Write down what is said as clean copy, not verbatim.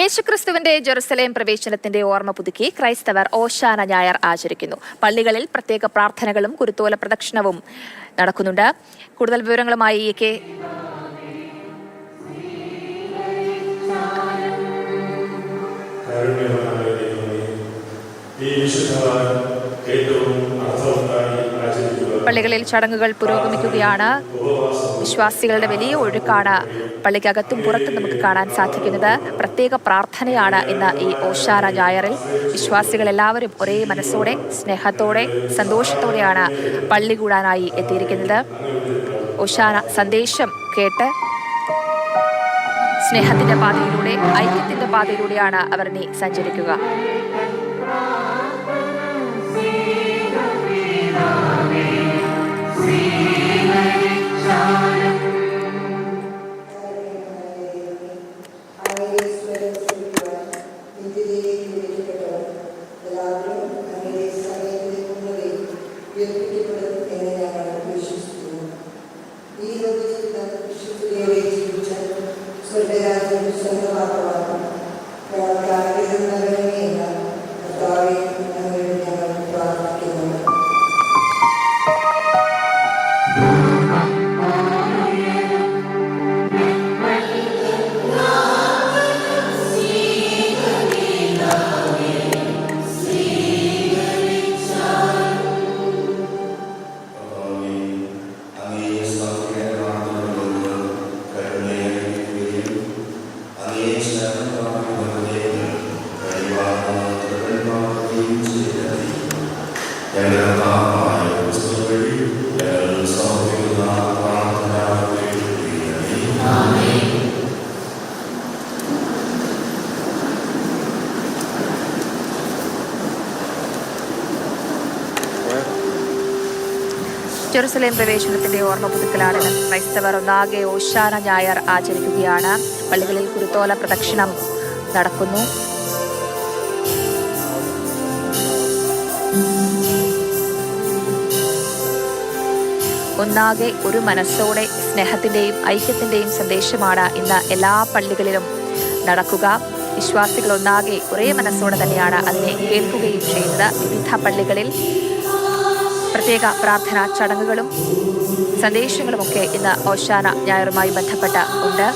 യേശുക്രിസ്തുവിന്റെ ജെറുസലേം പ്രവേശനത്തിന്റെ ഓർമ്മ പുതുക്കി ക്രൈസ്തവർ ഓശാന ഞായർ ആചരിക്കുന്നു. പള്ളികളിൽ പ്രത്യേക പ്രാർത്ഥനകളും കുരുത്തോല പ്രദക്ഷിണവും നടക്കുന്നുണ്ട്. കൂടുതൽ വിവരങ്ങളുമായി പള്ളികളിൽ ചടങ്ങുകൾ പുരോഗമിക്കുകയാണ്. വിശ്വാസികളുടെ വലിയ ഒഴുക്കാണ് പള്ളിക്കകത്തും പുറത്തും നമുക്ക് കാണാൻ സാധിക്കുന്നത്. പ്രത്യേക പ്രാർത്ഥനയാണ് ഇന്ന് ഈ ഓശാന ഞായറിൽ. വിശ്വാസികൾ എല്ലാവരും ഒരേ മനസ്സോടെ, സ്നേഹത്തോടെ, സന്തോഷത്തോടെയാണ് പള്ളി കൂടാനായി എത്തിയിരിക്കുന്നത്. ഓശാന സന്ദേശം കേട്ട് സ്നേഹത്തിന്റെ പാതയിലൂടെ, ഐക്യത്തിന്റെ പാതയിലൂടെയാണ് അവർ ഇനി സഞ്ചരിക്കുക. ജെറുസലേം പ്രവേശനത്തിന്റെ ഓർമ്മ പുതുക്കലാണ് ക്രൈസ്തവർ ഒന്നാകെ ഓശാന ഞായർ ആചരിക്കുകയാണ്. പള്ളികളിൽ കുരുത്തോല പ്രദക്ഷിണം നടക്കുന്നു. ഒന്നാകെ ഒരു മനസ്സോടെ സ്നേഹത്തിന്റെയും ഐക്യത്തിന്റെയും സന്ദേശമാണ് ഇന്ന് എല്ലാ പള്ളികളിലും നടക്കുക. വിശ്വാസികൾ ഒന്നാകെ ഒരേ മനസ്സോടെ തന്നെയാണ് അതിനെ കേൾക്കുകയും ചെയ്യുന്നത്. വിവിധ പള്ളികളിൽ പ്രത്യേക പ്രാർത്ഥനാ ചടങ്ങുകളും സന്ദേശങ്ങളുമൊക്കെ ഇന്ന് ഓശാന ഞായറുമായി ബന്ധപ്പെട്ട് ഉണ്ട്.